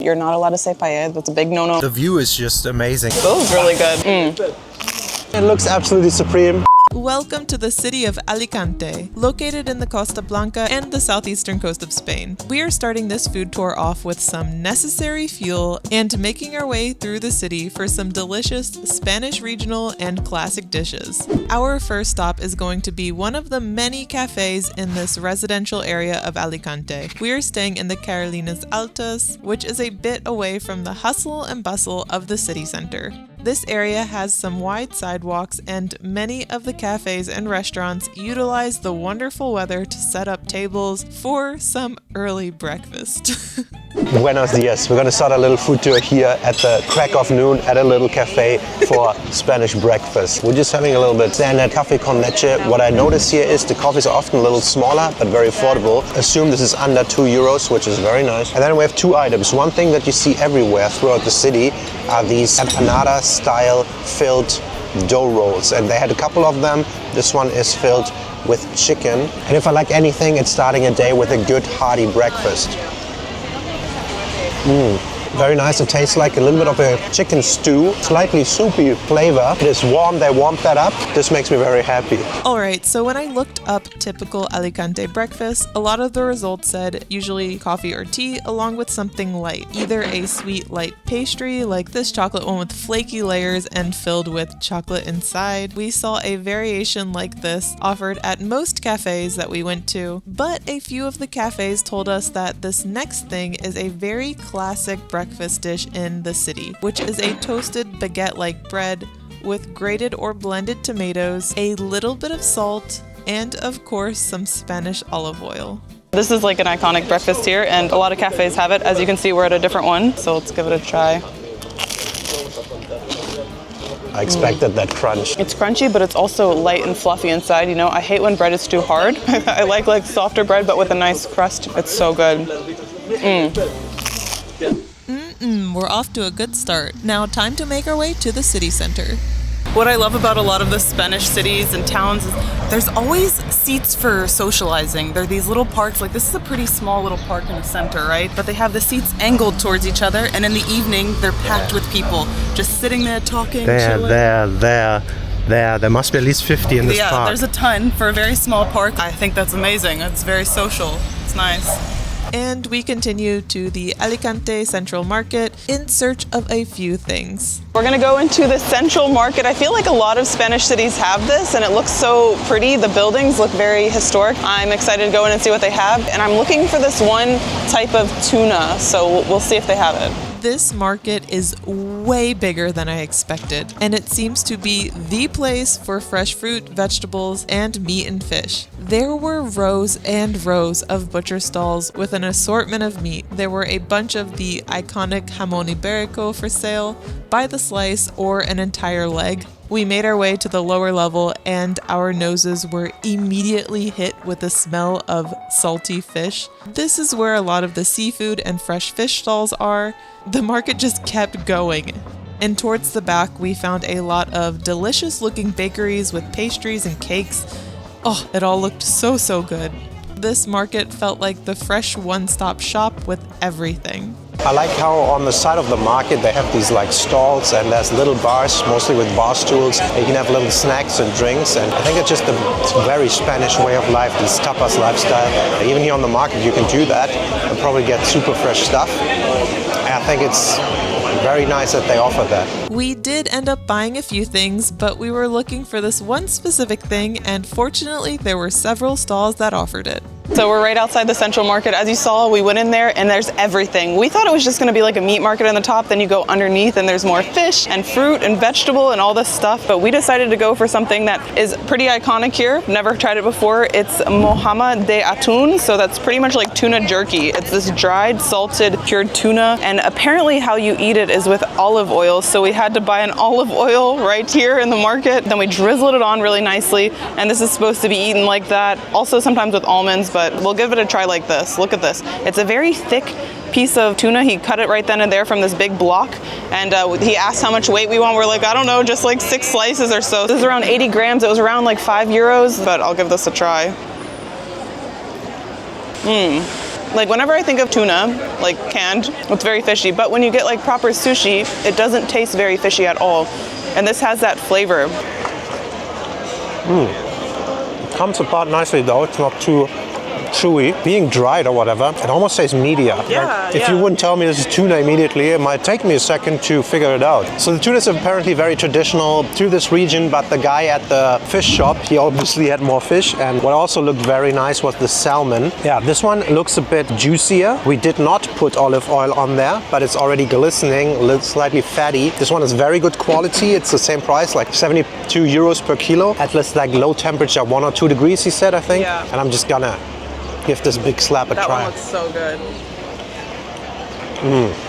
You're not allowed to say paella. That's a big no-no. The view is just amazing. That was really good. It looks absolutely supreme. Welcome to the city of Alicante, located in the Costa Blanca and the southeastern coast of Spain. We are starting this food tour off with some necessary fuel and making our way through the city for some delicious Spanish regional and classic dishes. Our first stop is going to be one of the many cafes in this residential area of Alicante. We are staying in the Carolinas Altas, which is a bit away from the hustle and bustle of the city center. This area has some wide sidewalks, and many of the cafes and restaurants utilize the wonderful weather to set up tables for some early breakfast. Buenos dias. We're going to start a little food tour here at the crack of noon at a little cafe for Spanish breakfast. We're just having a little bit standard coffee con leche. What I notice here is the coffees are often a little smaller but very affordable. Assume this is under €2, which is very nice. And then we have two items. One thing that you see everywhere throughout the city are these Explanada style filled dough rolls, and they had a couple of them. This one is filled with chicken, and if I like anything, it's starting a day with a good hearty breakfast. Very nice. It tastes like a little bit of a chicken stew, slightly soupy flavor. It is warm, they warmed that up. This makes me very happy. Alright, so when I looked up typical Alicante breakfast, a lot of the results said usually coffee or tea along with something light. Either a sweet light pastry like this chocolate one with flaky layers and filled with chocolate inside. We saw a variation like this offered at most cafes that we went to, but a few of the cafes told us that this next thing is a very classic breakfast dish in the city, which is a toasted baguette-like bread with grated or blended tomatoes, a little bit of salt, and of course some Spanish olive oil. This is like an iconic breakfast here, and a lot of cafes have it. As you can see, we're at a different one, so let's give it a try. I expected that crunch. It's crunchy, but it's also light and fluffy inside. You know, I hate when bread is too hard. I like softer bread, but with a nice crust. It's so good. We're off to a good start. Now time to make our way to the city center. What I love about a lot of the Spanish cities and towns is there's always seats for socializing. There are these little parks, like this is a pretty small little park in the center, right? But they have the seats angled towards each other, and in the evening they're packed with people just sitting there talking, chilling. There must be at least 50 in this park. Yeah, there's a ton for a very small park. I think that's amazing. It's very social. It's nice. And we continue to the Alicante Central Market in search of a few things. We're gonna go into the Central Market. I feel like a lot of Spanish cities have this, and it looks so pretty. The buildings look very historic. I'm excited to go in and see what they have, and I'm looking for this one type of tuna, so we'll see if they have it. This market is way bigger than I expected, and it seems to be the place for fresh fruit, vegetables, and meat and fish. There were rows and rows of butcher stalls with an assortment of meat. There were a bunch of the iconic jamón ibérico for sale, by the slice or an entire leg. We made our way to the lower level, and our noses were immediately hit with the smell of salty fish. This is where a lot of the seafood and fresh fish stalls are. The market just kept going. And towards the back, we found a lot of delicious looking bakeries with pastries and cakes. Oh, it all looked so good. This market felt like the fresh one-stop shop with everything. I like how on the side of the market they have these like stalls, and there's little bars, mostly with bar stools. You can have little snacks and drinks, and I think it's just a very Spanish way of life, this tapas lifestyle. Even here on the market you can do that and probably get super fresh stuff. And I think it's very nice that they offer that. We did end up buying a few things, but we were looking for this one specific thing, and fortunately there were several stalls that offered it. So we're right outside the Central Market. As you saw, we went in there and there's everything. We thought it was just gonna be like a meat market on the top, then you go underneath and there's more fish and fruit and vegetable and all this stuff, but we decided to go for something that is pretty iconic here. Never tried it before. It's Mojama de Atun, so that's pretty much like tuna jerky. It's this dried, salted, cured tuna, and apparently how you eat it is with olive oil, so we had to buy an olive oil right here in the market. Then we drizzled it on really nicely, and this is supposed to be eaten like that. Also sometimes with almonds, but we'll give it a try like this. Look at this. It's a very thick piece of tuna. He cut it right then and there from this big block, and he asked how much weight we want. We're like, I don't know, just like 6 slices or so. This is around 80 grams. It was around like €5, but I'll give this a try. Like whenever I think of tuna, like canned, it's very fishy. But when you get like proper sushi, it doesn't taste very fishy at all. And this has that flavor. It comes apart nicely though. It's not too chewy. Being dried or whatever, it almost tastes meatier. Yeah, if you wouldn't tell me this is tuna immediately, it might take me a second to figure it out. So the tuna is apparently very traditional to this region, but the guy at the fish shop, he obviously had more fish. And what also looked very nice was the salmon. Yeah, this one looks a bit juicier. We did not put olive oil on there, but it's already glistening, slightly fatty. This one is very good quality. It's the same price, like 72 euros per kilo. At least like low temperature, 1 or 2 degrees, he said, I think. Yeah. And I'm just gonna give this big slap a That try. one looks so good.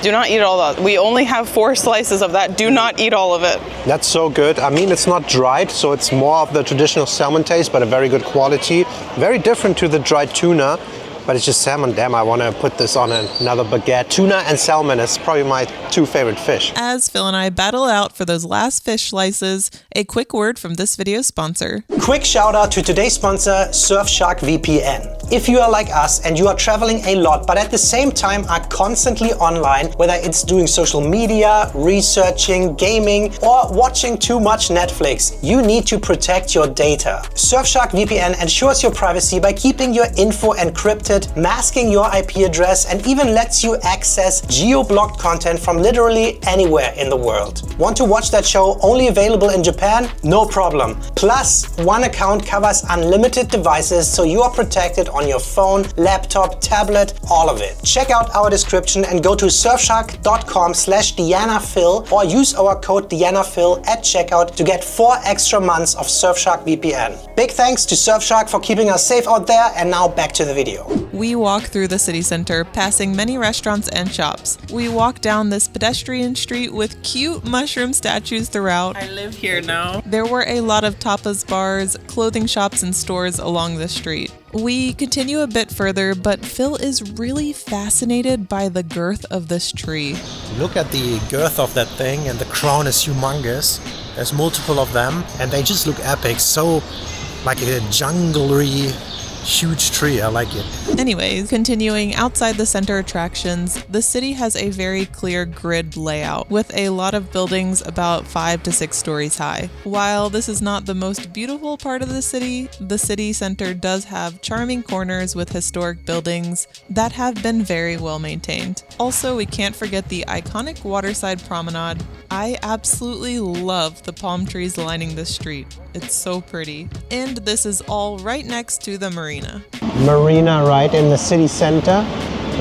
Do not eat all that. We only have 4 slices of that. Do not eat all of it. That's so good. I mean, it's not dried, so it's more of the traditional salmon taste, but a very good quality. Very different to the dried tuna, but it's just salmon. Damn, I want to put this on another baguette. Tuna and salmon is probably my 2 favorite fish. As Phil and I battle out for those last fish slices, a quick word from this video's sponsor. Quick shout out to today's sponsor, Surfshark VPN. If you are like us and you are traveling a lot, but at the same time are constantly online, whether it's doing social media, researching, gaming, or watching too much Netflix, you need to protect your data. Surfshark VPN ensures your privacy by keeping your info encrypted, masking your IP address, and even lets you access geo-blocked content from literally anywhere in the world. Want to watch that show only available in Japan? No problem. Plus, one account covers unlimited devices, so you are protected on your phone, laptop, tablet, all of it. Check out our description and go to surfshark.com/DianaPhil or use our code DianaPhil at checkout to get 4 extra months of Surfshark VPN. Big thanks to Surfshark for keeping us safe out there, and now back to the video. We walk through the city center, passing many restaurants and shops. We walk down this pedestrian street with cute mushroom statues throughout. I live here now. There were a lot of tapas bars, clothing shops, and stores along the street. We continue a bit further, but Phil is really fascinated by the girth of this tree. Look at the girth of that thing, and the crown is humongous. There's multiple of them, and they just look epic. So like a junglery, huge tree. I like it. Anyways, continuing outside the center attractions, the city has a very clear grid layout with a lot of buildings about 5 to 6 stories high. While this is not the most beautiful part of the city center does have charming corners with historic buildings that have been very well maintained. Also, we can't forget the iconic waterside promenade. I absolutely love the palm trees lining the street. It's so pretty. And this is all right next to the marina. Marina right in the city center.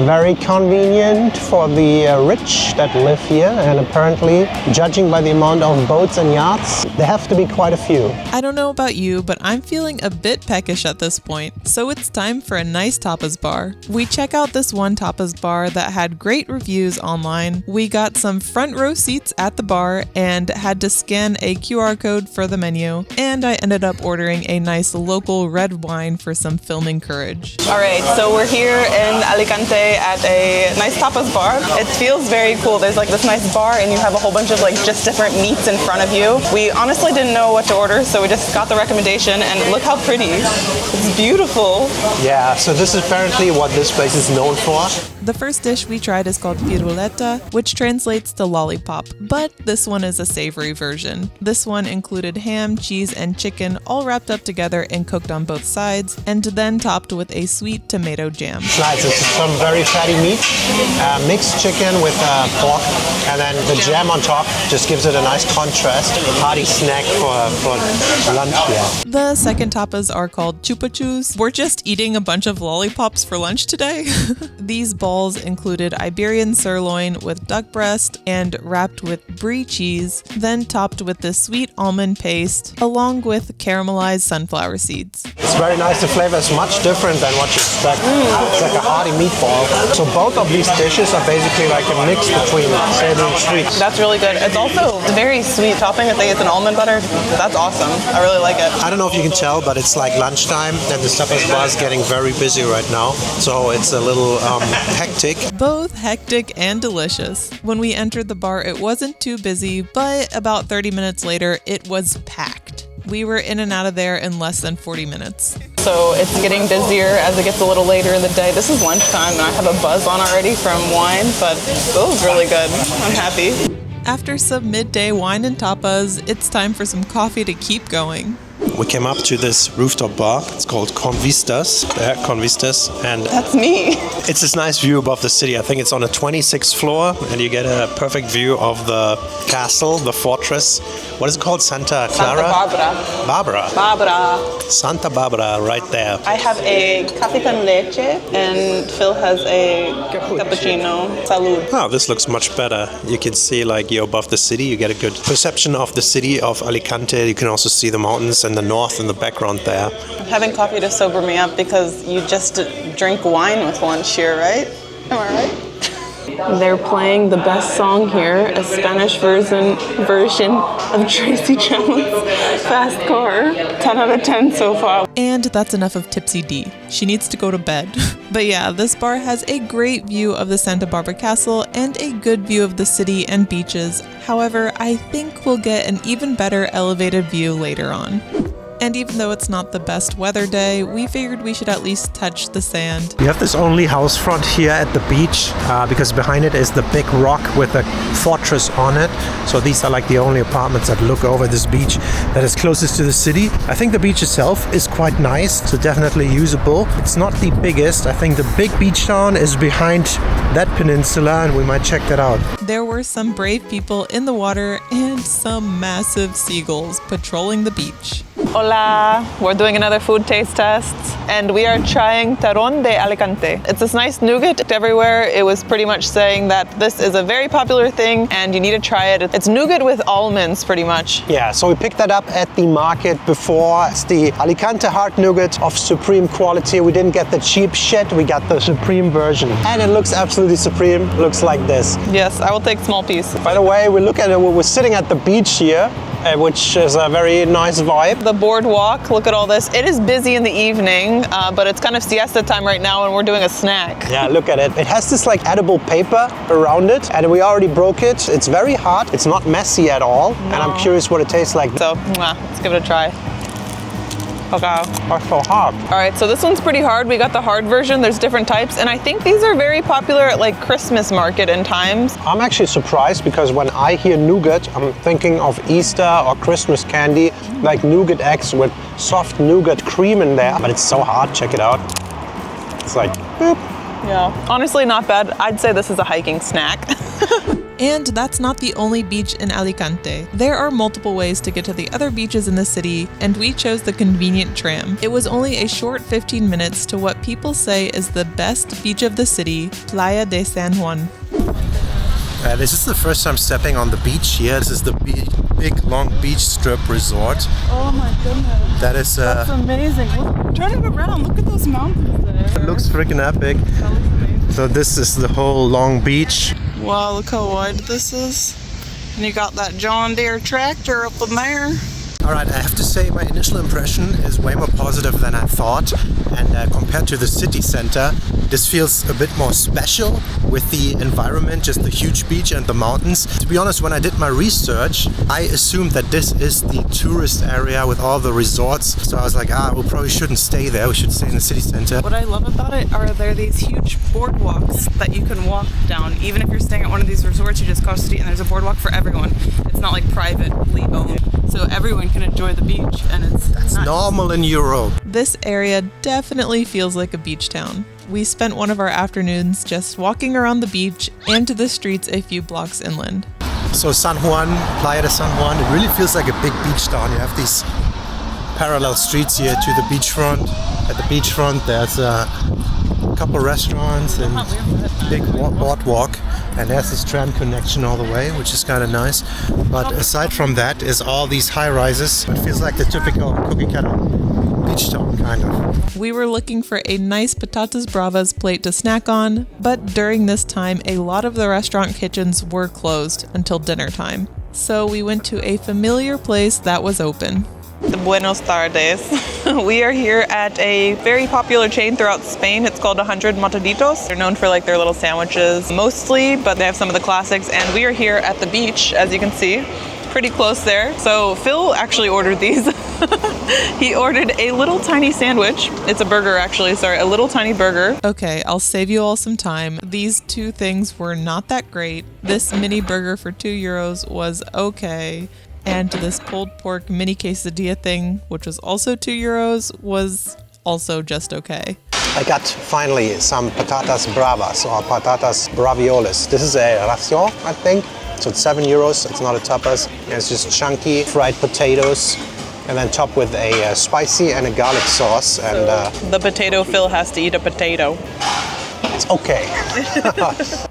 Very convenient for the rich that live here, and apparently, judging by the amount of boats and yachts, there have to be quite a few. I don't know about you, but I'm feeling a bit peckish at this point, so it's time for a nice tapas bar. We check out this one tapas bar that had great reviews online. We got some front row seats at the bar and had to scan a QR code for the menu, and I ended up ordering a nice local red wine for some filming courage. All right, so we're here in Alicante at a nice tapas bar. It feels very cool. There's like this nice bar and you have a whole bunch of like just different meats in front of you. We honestly didn't know what to order, so we just got the recommendation, and look how pretty. It's beautiful. Yeah, so this is apparently what this place is known for. The first dish we tried is called piruleta, which translates to lollipop, but this one is a savory version. This one included ham, cheese, and chicken all wrapped up together and cooked on both sides, and then topped with a sweet tomato jam. Nice, it's some very fatty meat, mixed chicken with pork, and then the jam on top just gives it a nice contrast. Hearty snack for lunch here. The second tapas are called chupachus. We're just eating a bunch of lollipops for lunch today. These balls included Iberian sirloin with duck breast and wrapped with brie cheese, then topped with this sweet almond paste, along with caramelized sunflower seeds. It's very nice. The flavor is much different than what you expect. It's like a hearty meatball. So both of these dishes are basically like a mix between savory and sweet. That's really good. It's also very sweet topping. I think it's an almond butter. That's awesome. I really like it. I don't know if you can tell, but it's like lunchtime and the tapas bar is getting very busy right now. So it's a little hectic. Both hectic and delicious. When we entered the bar, it wasn't too busy, but about 30 minutes later, it was packed. We were in and out of there in less than 40 minutes. So so it's getting busier as it gets a little later in the day. This is lunchtime and I have a buzz on already from wine, but it was really good. I'm happy. After some midday wine and tapas, it's time for some coffee to keep going. We came up to this rooftop bar. It's called Convistas. Convistas. And That's me. it's this nice view above the city. I think it's on the 26th floor, and you get a perfect view of the castle, the fortress. What is it called? Santa Clara? Santa Barbara. Barbara. Santa Barbara, right there. I have a cafe con leche and Phil has a cappuccino. Salud. Oh, this looks much better. You can see like you're above the city. You get a good perception of the city of Alicante. You can also see the mountains and the north in the background there. Having coffee to sober me up because you just drink wine with lunch here, right? Am I right? They're playing the best song here, a Spanish version of Tracy Chapman's Fast Car. 10 out of 10 so far. And that's enough of Tipsy D. She needs to go to bed. But yeah, this bar has a great view of the Santa Barbara Castle and a good view of the city and beaches. However, I think we'll get an even better elevated view later on. And even though it's not the best weather day, we figured we should at least touch the sand. We have this only house front here at the beach because behind it is the big rock with a fortress on it. So these are like the only apartments that look over this beach that is closest to the city. I think the beach itself is quite nice, so definitely usable. It's not the biggest. I think the big beach town is behind that peninsula, and we might check that out. There were some brave people in the water and some massive seagulls patrolling the beach. Hola! We're doing another food taste test and we are trying Turron de Alicante. It's this nice nougat everywhere. It was pretty much saying that this is a very popular thing and you need to try it. It's nougat with almonds pretty much. Yeah, so we picked that up at the market before. It's the Alicante hard nougat of supreme quality. We didn't get the cheap shit, we got the supreme version. And it looks absolutely supreme. Looks like this. Yes, I will take small piece. By the way, we look at it, we're sitting at the beach here, which is a very nice vibe. The boardwalk, look at all this. It is busy in the evening, but it's kind of siesta time right now and we're doing a snack. Yeah, look at it. It has this like edible paper around it and we already broke it. It's very hot. It's not messy at all. No. And I'm curious what it tastes like. So, let's give it a try. Okay. That's so hard. All right, so this one's pretty hard. We got the hard version. There's different types, and I think these are very popular at like Christmas market and times. I'm actually surprised because when I hear nougat, I'm thinking of Easter or Christmas candy, like nougat eggs with soft nougat cream in there. But it's so hard. Check it out. It's like, boop. Yeah, honestly, not bad. I'd say this is a hiking snack. And that's not the only beach in Alicante. There are multiple ways to get to the other beaches in the city, and we chose the convenient tram. It was only a short 15 minutes to what people say is the best beach of the city, Playa de San Juan. This is the first time stepping on the beach here. This is the big long beach strip resort. Oh my goodness. That is That's amazing. Look, turn it around. Look at those mountains there. It looks freaking epic. That looks amazing. So this is the whole long beach. Wow, look how wide this is. And you got that John Deere tractor up in there. Alright, I have to say my initial impression is way more positive than I thought, and compared to the city center, this feels a bit more special with the environment, just the huge beach and the mountains. To be honest, when I did my research, I assumed that this is the tourist area with all the resorts, so I was like, we probably shouldn't stay there, we should stay in the city center. What I love about it are there these huge boardwalks that you can walk down. Even if you're staying at one of these resorts, you just cross the street and there's a boardwalk for everyone. It's not like privately owned, so everyone can enjoy the beach, and it's nice. Normal in Europe. This area definitely feels like a beach town. We spent one of our afternoons just walking around the beach and to the streets a few blocks inland. So San Juan, Playa de San Juan, it really feels like a big beach town. You have these parallel streets here to the beachfront. At the beachfront there's a couple restaurants and big boardwalk, and there's this tram connection all the way, which is kind of nice. But aside from that is all these high rises. It feels like the typical cookie cutter beach town, kind of. We were looking for a nice patatas bravas plate to snack on, but during this time a lot of the restaurant kitchens were closed until dinner time. So we went to a familiar place that was open. Buenos tardes. We are here at a very popular chain throughout Spain. It's called 100 Montaditos. They're known for like their little sandwiches mostly, but they have some of the classics. And we are here at the beach, as you can see. pretty close there. So Phil actually ordered these. He ordered a little tiny sandwich. It's a burger actually, sorry, a little tiny burger. Okay, I'll save you all some time. These two things were not that great. This mini burger for €2 was okay. And this pulled pork mini quesadilla thing, which was also €2, was also just okay. I got finally some patatas bravas or patatas raviolis. This is a ración, I think. So it's €7. It's not a tapas. And it's just chunky fried potatoes. And then topped with a spicy and a garlic sauce. And the potato Phil has to eat a potato. it's okay.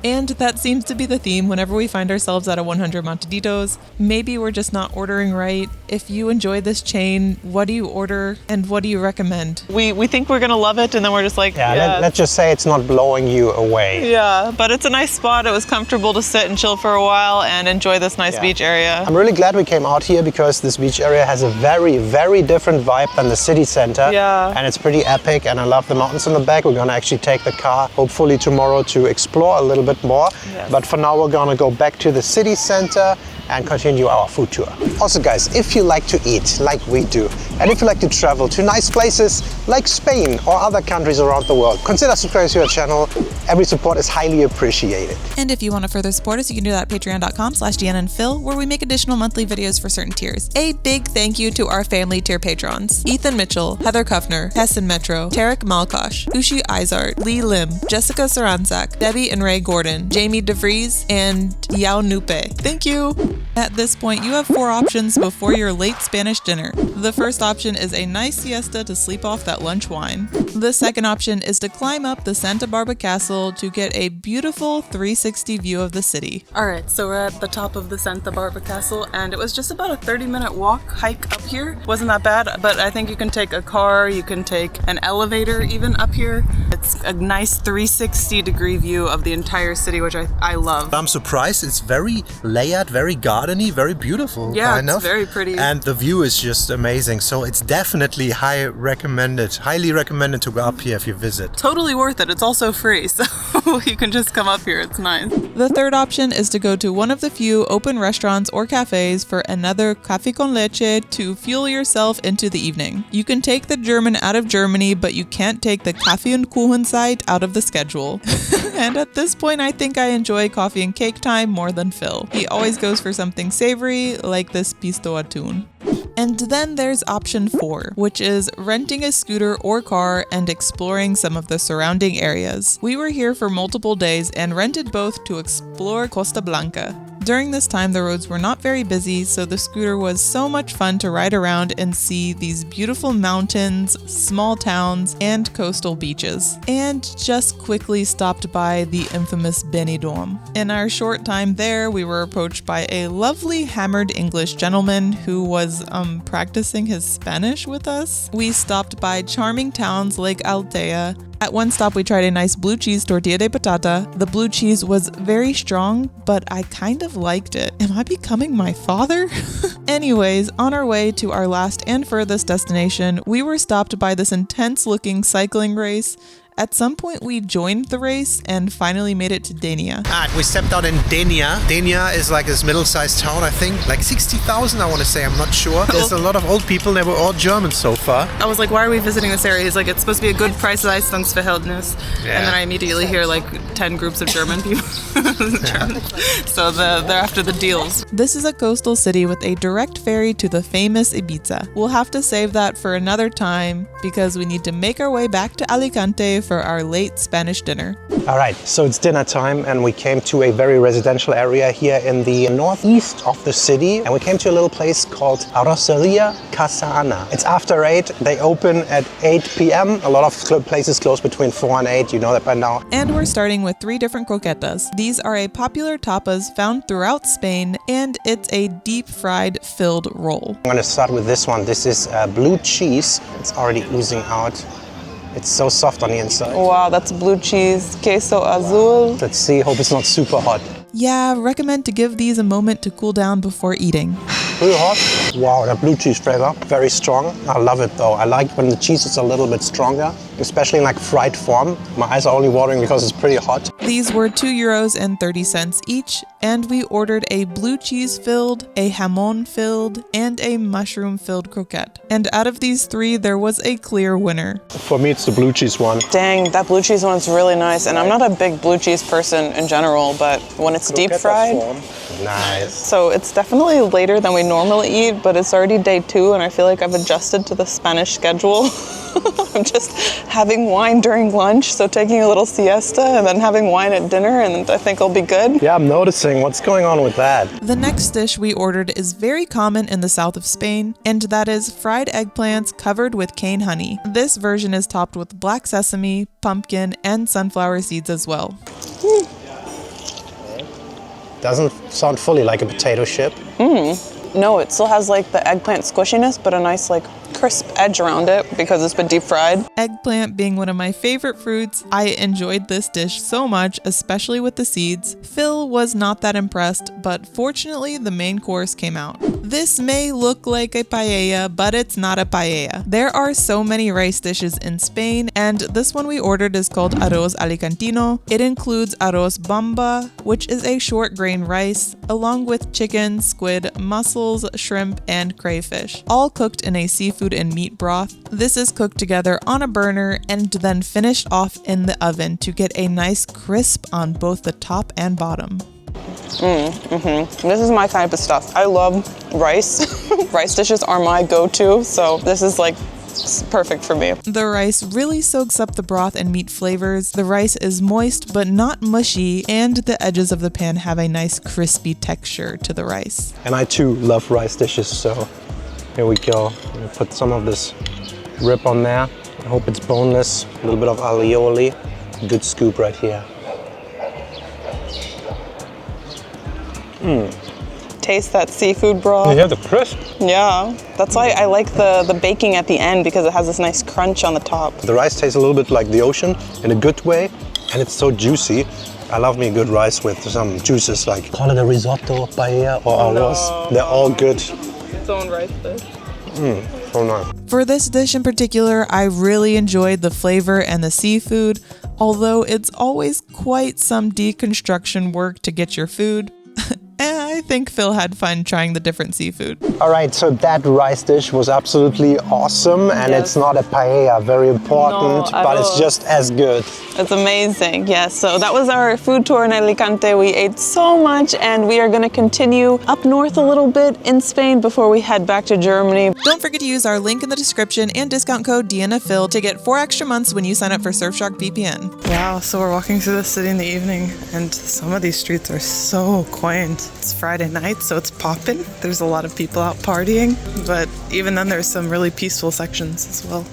And that seems to be the theme whenever we find ourselves at a 100 Montaditos. Maybe we're just not ordering right. If you enjoy this chain, what do you order and what do you recommend? We think we're gonna love it, and then we're just like, Let's just say it's not blowing you away. Yeah, but it's a nice spot. It was comfortable to sit and chill for a while and enjoy this nice beach area. I'm really glad we came out here because this beach area has a very, very different vibe than the city center. Yeah. And it's pretty epic, and I love the mountains in the back. We're gonna actually take the car, hopefully tomorrow, to explore a little bit more. Yes. But for now, we're gonna go back to the city center and continue our food tour. Also guys, if you like to eat like we do, and if you like to travel to nice places like Spain or other countries around the world, consider subscribing to our channel. Every support is highly appreciated. And if you want to further support us, you can do that at patreon.com/DeannaandPhil, where we make additional monthly videos for certain tiers. A big thank you to our family tier patrons: Ethan Mitchell, Heather Kuffner, Hessen Metro, Tarek Malkosh, Ushi Izard, Lee Lim, Jessica Saranzak, Debbie and Ray Gordon, Jamie DeVries, and Yao Nupe. Thank you! At this point, you have 4 options before your late Spanish dinner. The first option is a nice siesta to sleep off that lunch wine. The second option is to climb up the Santa Barbara Castle to get a beautiful 360 view of the city. Alright, so we're at the top of the Santa Barbara Castle, and it was just about a 30-minute hike up here. Wasn't that bad, but I think you can take a car, you can take an elevator even up here. It's a nice 360-degree view of the entire city, which I love. I'm surprised. It's very layered, very gardeny, very beautiful. Yeah, kind it's of. very pretty. And the view is just amazing. So it's definitely highly recommended to go up here if you visit. Totally worth it. It's also free, so you can just come up here. It's nice. The third option is to go to one of the few open restaurants or cafes for another café con leche to fuel yourself into the evening. You can take the German out of Germany, but you can't take the Kaffee and Kuchen side out of the schedule. And at this point, I think I enjoy coffee and cake time more than Phil. He always goes for something savory, like this pisto atun. And then there's option 4, which is renting a scooter or car and exploring some of the surrounding areas. We were here for multiple days and rented both to explore Costa Blanca. During this time, the roads were not very busy, so the scooter was so much fun to ride around and see these beautiful mountains, small towns, and coastal beaches. And just quickly stopped by the infamous Benidorm. In our short time there, we were approached by a lovely hammered English gentleman who was practicing his Spanish with us. We stopped by charming towns like Altea. At one stop, we tried a nice blue cheese tortilla de patata. The blue cheese was very strong, but I kind of liked it. Am I becoming my father? Anyways, on our way to our last and furthest destination, we were stopped by this intense-looking cycling race. At some point, we joined the race and finally made it to Denia. We stepped out in Denia. Denia is like this middle-sized town, I think. Like 60,000, I want to say. I'm not sure. There's a lot of old people. They were all German so far. I was like, why are we visiting this area? He's like, it's supposed to be a good Preis-Leistungsverhältnis. Yeah. And then I immediately hear like 10 groups of German people. So they're after the deals. This is a coastal city with a direct ferry to the famous Ibiza. We'll have to save that for another time because we need to make our way back to Alicante for our late Spanish dinner. All right, so it's dinner time and we came to a very residential area here in the northeast of the city, and we came to a little place called Arroceria Casana. It's after 8, they open at 8 p.m. A lot of places close between 4 and 8, you know that by now. And we're starting with 3 different croquetas. These are a popular tapas found throughout Spain, and it's a deep fried filled roll. I'm gonna start with this one. This is blue cheese. It's already oozing out. It's so soft on the inside. Wow, that's blue cheese, queso azul. Let's see, hope it's not super hot. Yeah, recommend to give these a moment to cool down before eating. Pretty hot. Wow, that blue cheese flavor, very strong. I love it though. I like when the cheese is a little bit stronger, especially in like fried form. My eyes are only watering because it's pretty hot. These were €2.30 each, and we ordered a blue cheese filled, a jamon filled, and a mushroom filled croquette. And out of these three, there was a clear winner. For me, it's the blue cheese one. Dang, that blue cheese one's really nice. And I'm not a big blue cheese person in general, but when it's deep fried. Nice. So it's definitely later than we normally eat, but it's already day 2 and I feel like I've adjusted to the Spanish schedule. I'm just having wine during lunch, so taking a little siesta and then having wine at dinner, and I think I'll be good. Yeah, I'm noticing what's going on with that. The next dish we ordered is very common in the south of Spain, and that is fried eggplants covered with cane honey. This version is topped with black sesame, pumpkin, and sunflower seeds as well. Doesn't sound fully like a potato chip. No, it still has like the eggplant squishiness, but a nice like crisp edge around it because it's been deep fried. Eggplant being one of my favorite fruits, I enjoyed this dish so much, especially with the seeds. Phil was not that impressed, but fortunately the main course came out. This may look like a paella, but it's not a paella. There are so many rice dishes in Spain, and this one we ordered is called arroz alicantino. It includes arroz bamba, which is a short grain rice, along with chicken, squid, mussels, shrimp, and crayfish, all cooked in a seafood and meat broth. This is cooked together on a burner and then finished off in the oven to get a nice crisp on both the top and bottom. This is my type of stuff. I love rice. Rice dishes are my go-to, so this is like perfect for me. The rice really soaks up the broth and meat flavors. The rice is moist but not mushy, and the edges of the pan have a nice crispy texture to the rice. And I too love rice dishes, so here we go. I'm gonna put some of this rib on there. I hope it's boneless. A little bit of alioli. Good scoop right here. Taste that seafood broth. Yeah, the crisp. Yeah, that's why I like the baking at the end because it has this nice crunch on the top. The rice tastes a little bit like the ocean in a good way, and it's so juicy. I love me a good rice with some juices, like call it a risotto, paella, or arroz. They're all good. Its own rice dish. So nice. For this dish in particular, I really enjoyed the flavor and the seafood, although it's always quite some deconstruction work to get your food. I think Phil had fun trying the different seafood. All right, so that rice dish was absolutely awesome, and Yes. it's not a paella, very important, No, at but it's all. just as good. It's amazing, yes. So that was our food tour in Alicante. We ate so much, and we are going to continue up north a little bit in Spain before we head back to Germany. Don't forget to use our link in the description and discount code DNAPhil to get 4 extra months when you sign up for Surfshark VPN. Wow, so we're walking through the city in the evening, and some of these streets are so quaint. It's Friday night, so it's poppin'. There's a lot of people out partying, but even then there's some really peaceful sections as well.